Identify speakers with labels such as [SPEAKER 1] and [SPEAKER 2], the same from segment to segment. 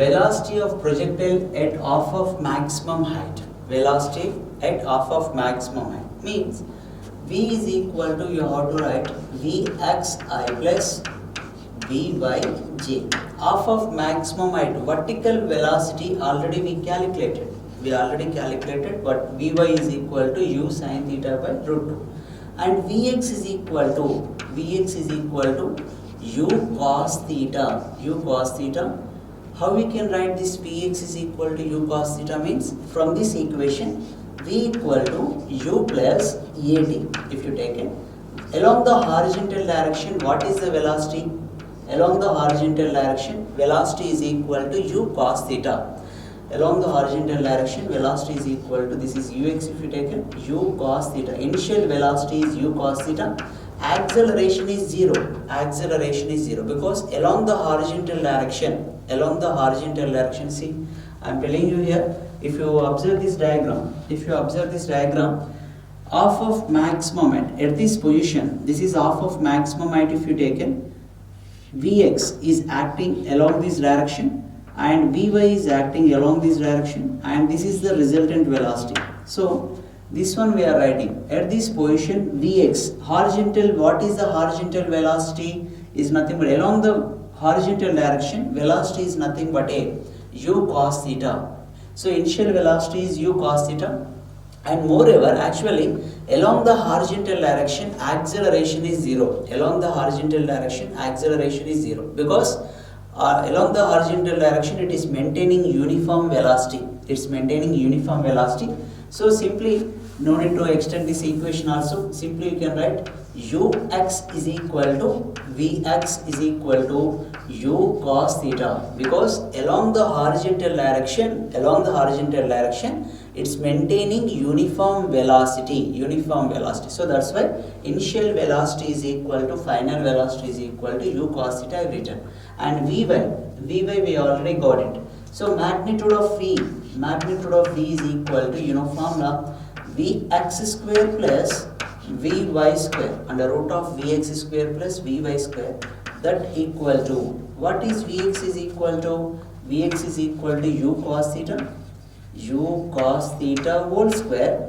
[SPEAKER 1] velocity of projectile at half of maximum height. Velocity at half of maximum height means v is equal to, you have to write vxi plus vyj. Half of maximum height, vertical velocity already we calculated. We already calculated, but vy is equal to u sin theta by root 2, and vx is equal to u cos theta. How we can write this Vx is equal to u cos theta means, from this equation v equal to u plus at. If you take it along the horizontal direction, what is the velocity? Along the horizontal direction, velocity is equal to u cos theta. Along the horizontal direction, velocity is equal to, this is ux, if you take it, u cos theta. Initial velocity is u cos theta. Acceleration is zero. Because along the horizontal direction, see, I am telling you here, if you observe this diagram, half of maximum height at this position, this is half of maximum height. If you take it, vx is acting along this direction and vy is acting along this direction, and this is the resultant velocity. So this one we are writing at this position vx horizontal. What is the horizontal velocity? Is nothing but, along the horizontal direction, velocity is nothing but a u cos theta. So initial velocity is u cos theta, and moreover, actually along the horizontal direction, acceleration is zero. Because along the horizontal direction, it is maintaining uniform velocity. So simply, no need to extend this equation also. Simply you can write ux is equal to vx is equal to u cos theta, because along the horizontal direction, it's maintaining uniform velocity. So that's why initial velocity is equal to final velocity is equal to u cos theta I have written. And vy we already got it. So magnitude of v is equal to, you know, formula vx square plus vy square under root of vx square plus vy square, that equal to, what is vx is equal to? Vx is equal to u cos theta whole square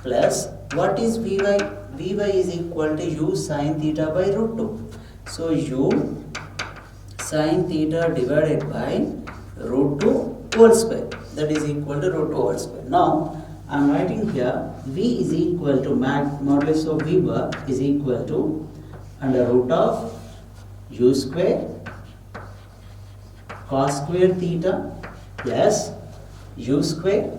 [SPEAKER 1] plus, what is vy? Vy is equal to u sin theta by root 2. So u sin theta divided by root 2 whole square, that is equal to root 2 whole square. Now I am writing here v is equal to modulus of v bar is equal to under root of u square cos square theta plus u square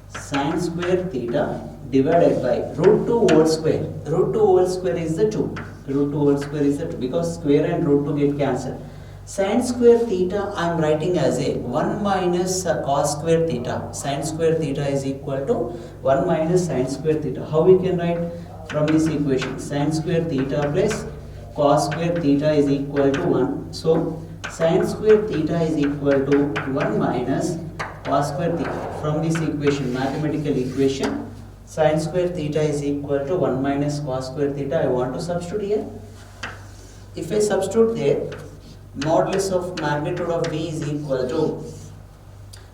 [SPEAKER 1] sin square theta divided by root 2 whole square. Root 2 whole square is the 2. Because square and root 2 get cancelled. Sin square theta I am writing as a 1 minus cos square theta. Sin square theta is equal to 1 minus sin square theta. How we can write from this equation? Sin square theta plus cos square theta is equal to 1. So sin square theta is equal to 1 minus cos square theta. From this equation, mathematical equation, sin square theta is equal to 1 minus cos square theta. I want to substitute here. If I substitute there, modulus of magnitude of v is equal to,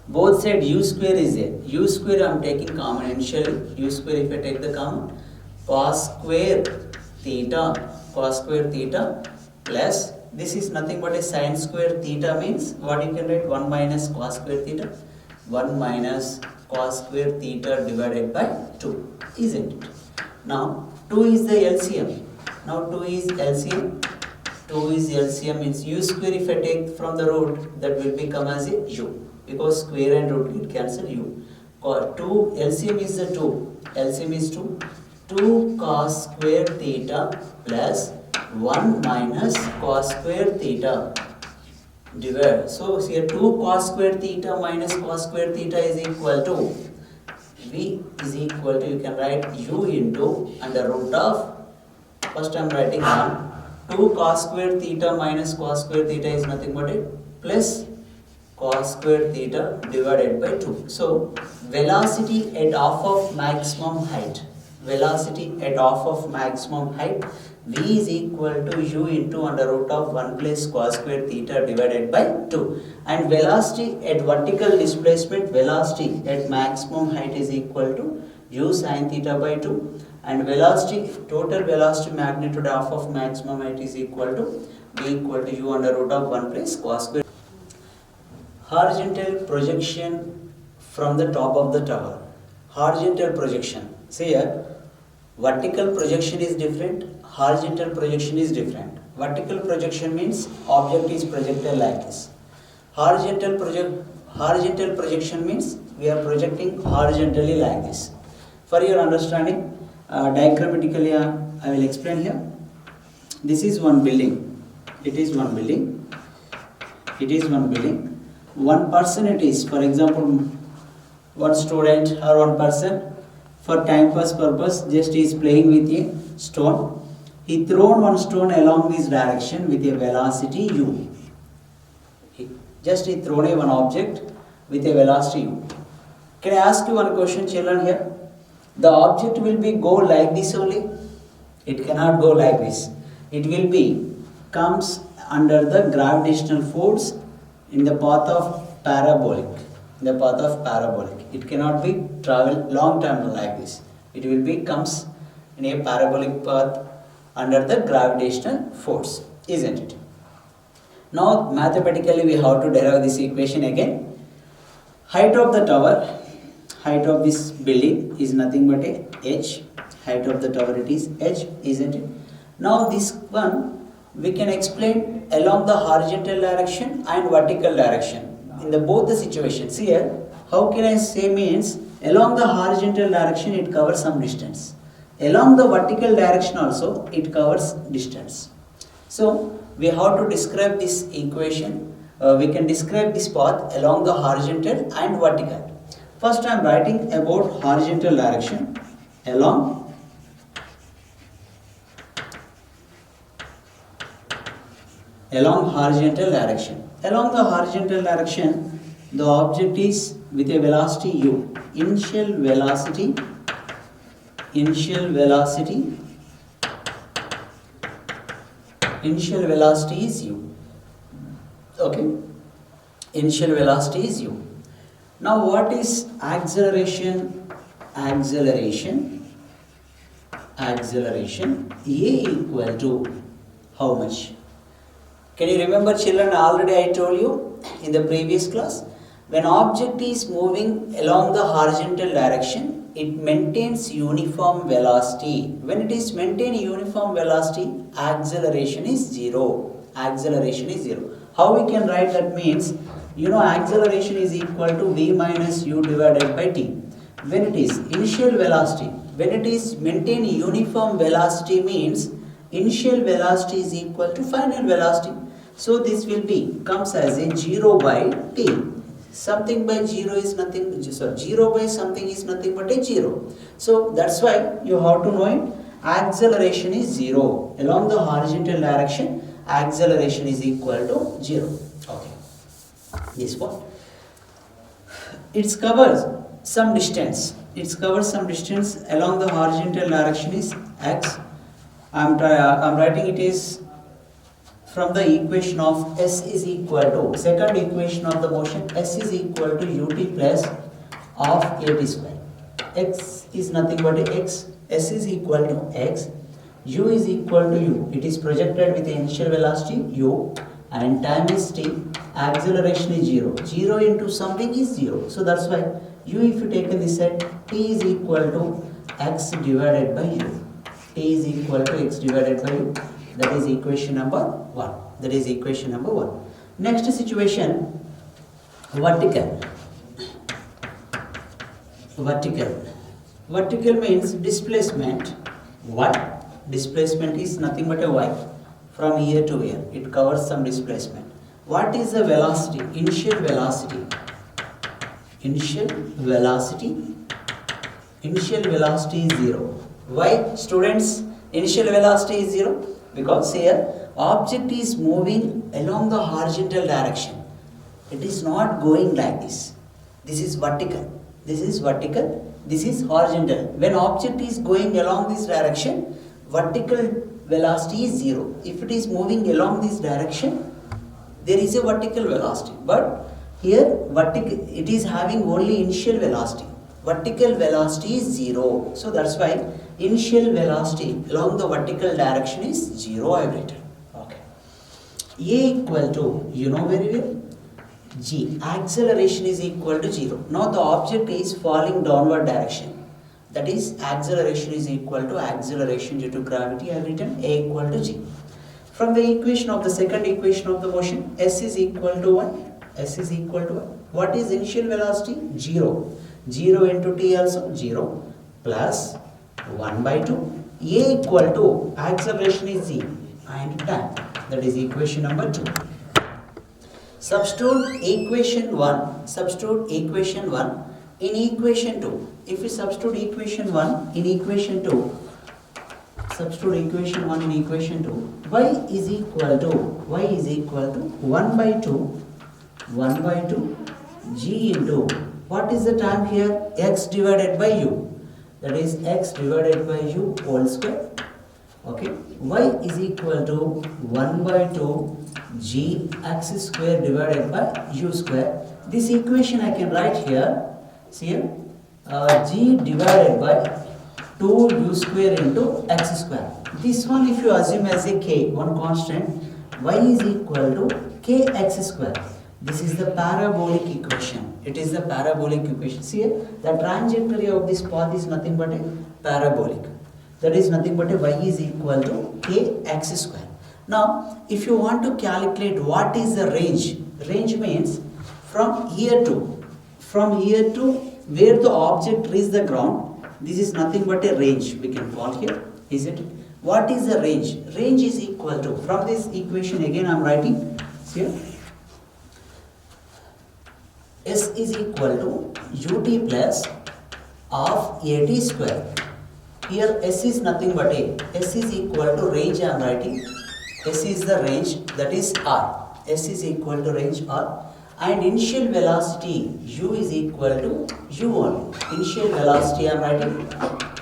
[SPEAKER 1] both side u square is there. U square I am taking common initially. U square if I take the common, cos square theta plus, this is nothing but a sin square theta means, what you can write, 1 minus cos square theta. 1 minus cos square theta divided by 2, isn't it? Now 2 is the LCM. 2 is LCM means u square if I take from the root, that will become as a u, because square and root will cancel u. 2 LCM is the 2. LCM is 2. 2 cos square theta plus 1 minus cos square theta divide. So here 2 cos square theta minus cos square theta is equal to, v is equal to, you can write u into under root of, first I am writing 1. 2 cos square theta minus cos square theta is nothing but a plus cos square theta divided by 2. So velocity at half of maximum height, V is equal to u into under root of 1 plus cos square theta divided by 2. And velocity at vertical displacement, velocity at maximum height is equal to u sin theta by 2. And velocity, total velocity magnitude of maximum height is equal to V equal to u under root of 1 plus cos square. Horizontal projection from the top of the tower. Horizontal projection. See here, vertical projection is different, horizontal projection is different. Vertical projection means object is projected like this. Horizontal projection means we are projecting horizontally like this. For your understanding, diagrammatically I will explain here. This is one building. It is one building. It is one building. One person it is, for example, one student or one person for time pass purpose just is playing with a stone. He thrown one stone along this direction with a velocity u. He thrown one object with a velocity u. Can I ask you one question, children, here? The object will be go like this only? It cannot go like this. It will be comes under the gravitational force in the path of parabolic. It cannot be travel long time like this. It will be comes in a parabolic path under the gravitational force, isn't it? Now mathematically we have to derive this equation again. Height of the tower, height of this building is nothing but a h. Height of the tower it is h, isn't it? Now this one we can explain along the horizontal direction and vertical direction in the both the situations. Here, how can I say means along the horizontal direction it covers some distance. Along the vertical direction also it covers distance. So we have to describe this equation. We can describe this path along the horizontal and vertical. First I am writing about horizontal direction along horizontal direction. Along the horizontal direction, the object is with a velocity u. Initial velocity is u. Okay. Initial velocity is u. Now what is acceleration? Acceleration A equal to how much? Can you remember, children? Already I told you in the previous class, when object is moving along the horizontal direction, it maintains uniform velocity. When it is maintain uniform velocity, acceleration is zero. How we can write that means, acceleration is equal to v minus u divided by t. When it is initial velocity, when it is maintain uniform velocity means initial velocity is equal to final velocity. So this will be comes as a 0 by t. Something by 0 is nothing, 0 by something is nothing but a 0. So that's why you have to know it. Acceleration is 0. Along the horizontal direction, acceleration is equal to 0. Okay. This one. It covers some distance. Along the horizontal direction is x. I'm writing it is from the equation of s is equal to, second equation of the motion, s is equal to ut plus of at square. X is nothing but x, s is equal to x, u is equal to u. It is projected with the initial velocity u and time is t, acceleration is 0. 0 into something is 0. So that's why u, if you take this side, t is equal to x divided by u. T is equal to x divided by u. That is equation number 1. Next situation, vertical. Vertical means displacement. What? Displacement is nothing but a y. From here to here, it covers some displacement. What is the velocity? Initial velocity is 0. Why, students, initial velocity is 0? Because here object is moving along the horizontal direction. It is not going like this. This is vertical. This is horizontal. When object is going along this direction, vertical velocity is 0. If it is moving along this direction, there is a vertical velocity. But here it is having only initial velocity. Vertical velocity is 0. So that's why initial velocity along the vertical direction is 0 I have written. Okay. A equal to, you know very well, G. Acceleration is equal to 0. Now the object is falling downward direction. That is, acceleration is equal to acceleration due to gravity. I have written A equal to G. From the equation of the second equation of the motion, S is equal to 1. S is equal to 1. What is initial velocity? 0. 0 into T also 0 plus 1 by 2. A equal to acceleration is G and time. That is equation number 2. Substitute equation 1. Substitute equation 1 in equation 2. If we substitute equation 1 in equation 2, substitute equation 1 in equation 2, y is equal to 1 by 2 G into, what is the time here? X divided by U. That is x divided by U whole square. Okay. Y is equal to 1 by 2 G x square divided by U square. This equation I can write here. See here. G divided by 2U square into x square. This one if you assume as a k, one constant, y is equal to kx square. This is the parabolic equation. It is the parabolic equation. See here, the trajectory of this path is nothing but a parabolic. That is nothing but a y is equal to kx square. Now, if you want to calculate what is the range, range means from here to where the object reaches the ground, this is nothing but a range we can call here, is it? What is the range? Range is equal to, from this equation again I am writing, see here, S is equal to ut plus of at square. Here S is nothing but a, S is equal to range I am writing, S is the range, that is R. S is equal to range R. And initial velocity U is equal to U only. Initial velocity I am writing,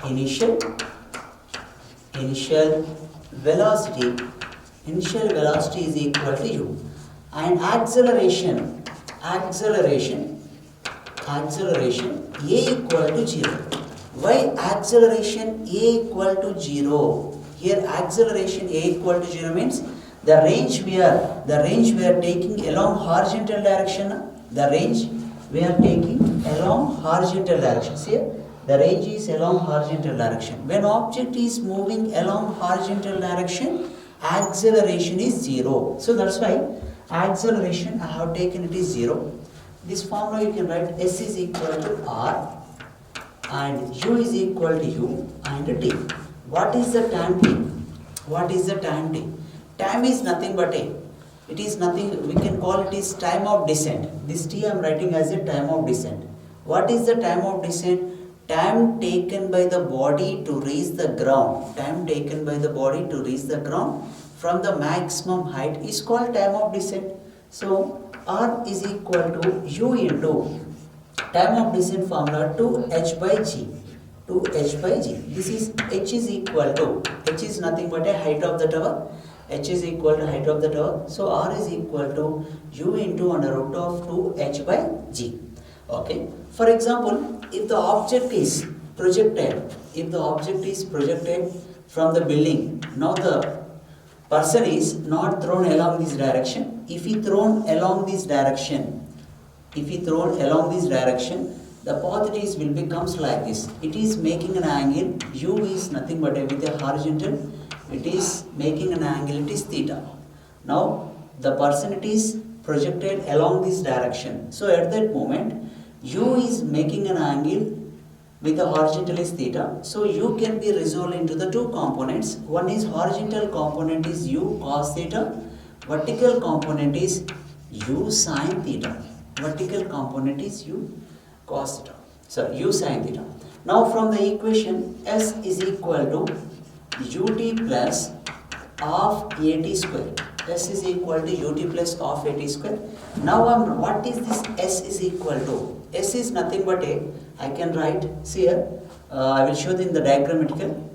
[SPEAKER 1] initial velocity is equal to U. And acceleration A equal to 0. Why acceleration A equal to 0? Here acceleration A equal to 0 means the range we are taking along horizontal direction. The range we are taking along horizontal direction. See, the range is along horizontal direction. When object is moving along horizontal direction, acceleration is 0. So that's why acceleration I have taken it is 0. This formula you can write S is equal to R and U is equal to U and T. What is the time T? What is the time T? Time is nothing but a, it is nothing, we can call it is time of descent. This T I am writing as a time of descent. What is the time of descent? Time taken by the body to reach the ground. Time taken by the body to reach the ground from the maximum height is called time of descent. So R is equal to U into time of descent formula 2h by g. 2h by g. This is h is equal to, h is nothing but a height of the tower. H is equal to height of the tower. So R is equal to U into under root of 2h by g. Okay. For example, if the object is projected, from the building, now the person is not thrown along this direction. If he thrown along this direction, the path it is will becomes like this. It is making an angle. U is nothing but with a horizontal. It is making an angle. It is theta. Now the person it is projected along this direction. So at that moment, U is making an angle with the horizontal is theta. So U can be resolved into the two components. One is horizontal component is U cos theta. Vertical component is U sin theta. Vertical component is U cos theta. So U sin theta. Now from the equation S is equal to ut plus of at square. S is equal to ut plus of at square. Now what is this S is equal to? S is nothing but a, I can write, see here, I will show in the diagrammatical.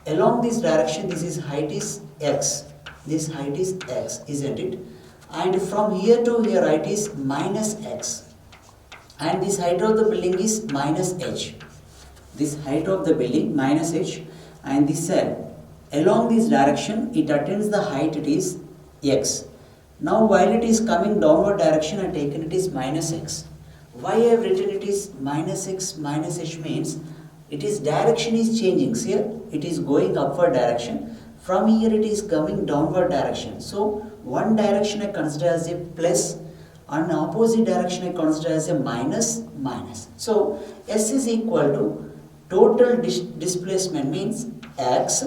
[SPEAKER 1] along this direction, this is height is x. This height is x, isn't it? And from here to here, height is minus x. And this height of the building is minus h. This height of the building minus h, and this side along this direction it attains the height, it is x. Now while it is coming downward direction, I taken it is minus x. Why I have written it is minus x minus h means it is direction is changing. See here, it is going upward direction. From here it is coming downward direction. So one direction I consider as a plus, and opposite direction I consider as a minus minus. So S is equal to total displacement means x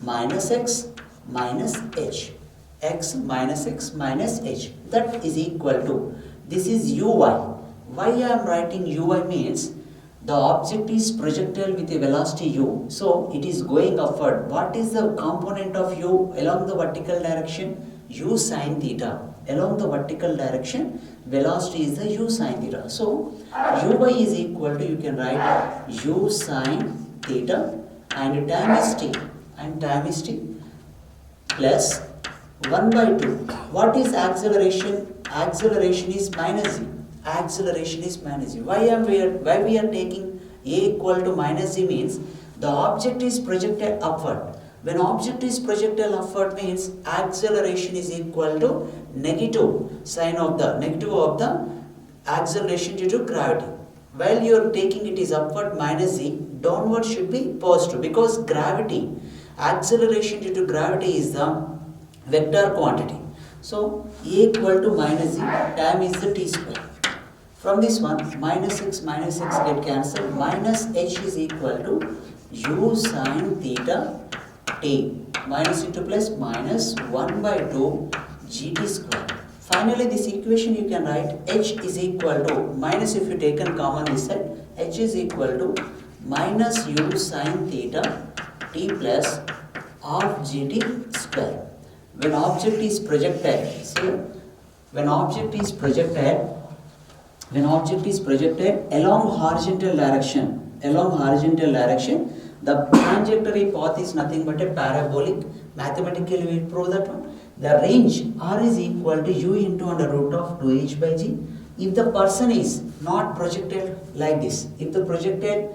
[SPEAKER 1] minus h, x minus x minus h, that is equal to, this is uy. Why I am writing uy means the object is projectile with a velocity u, so it is going upward. What is the component of u along the vertical direction? U sin theta. Along the vertical direction, velocity is the u sin theta. So uy is equal to, you can write u sin theta, and time is t, and time is t, plus 1 by 2. What is acceleration? Acceleration is minus z. Acceleration is minus z. Why we are taking a equal to minus z means the object is projected upward. When object is projected upward means acceleration is equal to negative sign of the acceleration due to gravity. While you are taking it is upward minus z, downward should be positive, because gravity, acceleration due to gravity is the vector quantity. So a equal to minus z, time is the t square. From this one, minus x get cancelled, minus h is equal to u sin theta t, minus into plus minus 1 by 2 gt square. Finally, this equation you can write h is equal to, minus if you taken common this side, h is equal to minus u sin theta t plus half gt square. When object is projected, see, when object is projected along horizontal direction, the trajectory path is nothing but a parabolic. Mathematically we will prove that one. The range r is equal to u into under root of 2h by g. If the person is not projected like this, if the projected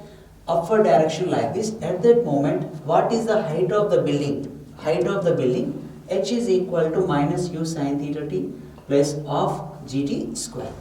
[SPEAKER 1] upward direction like this, at that moment what is the height of the building? Height of the building, h is equal to minus u sin theta t plus half gt square.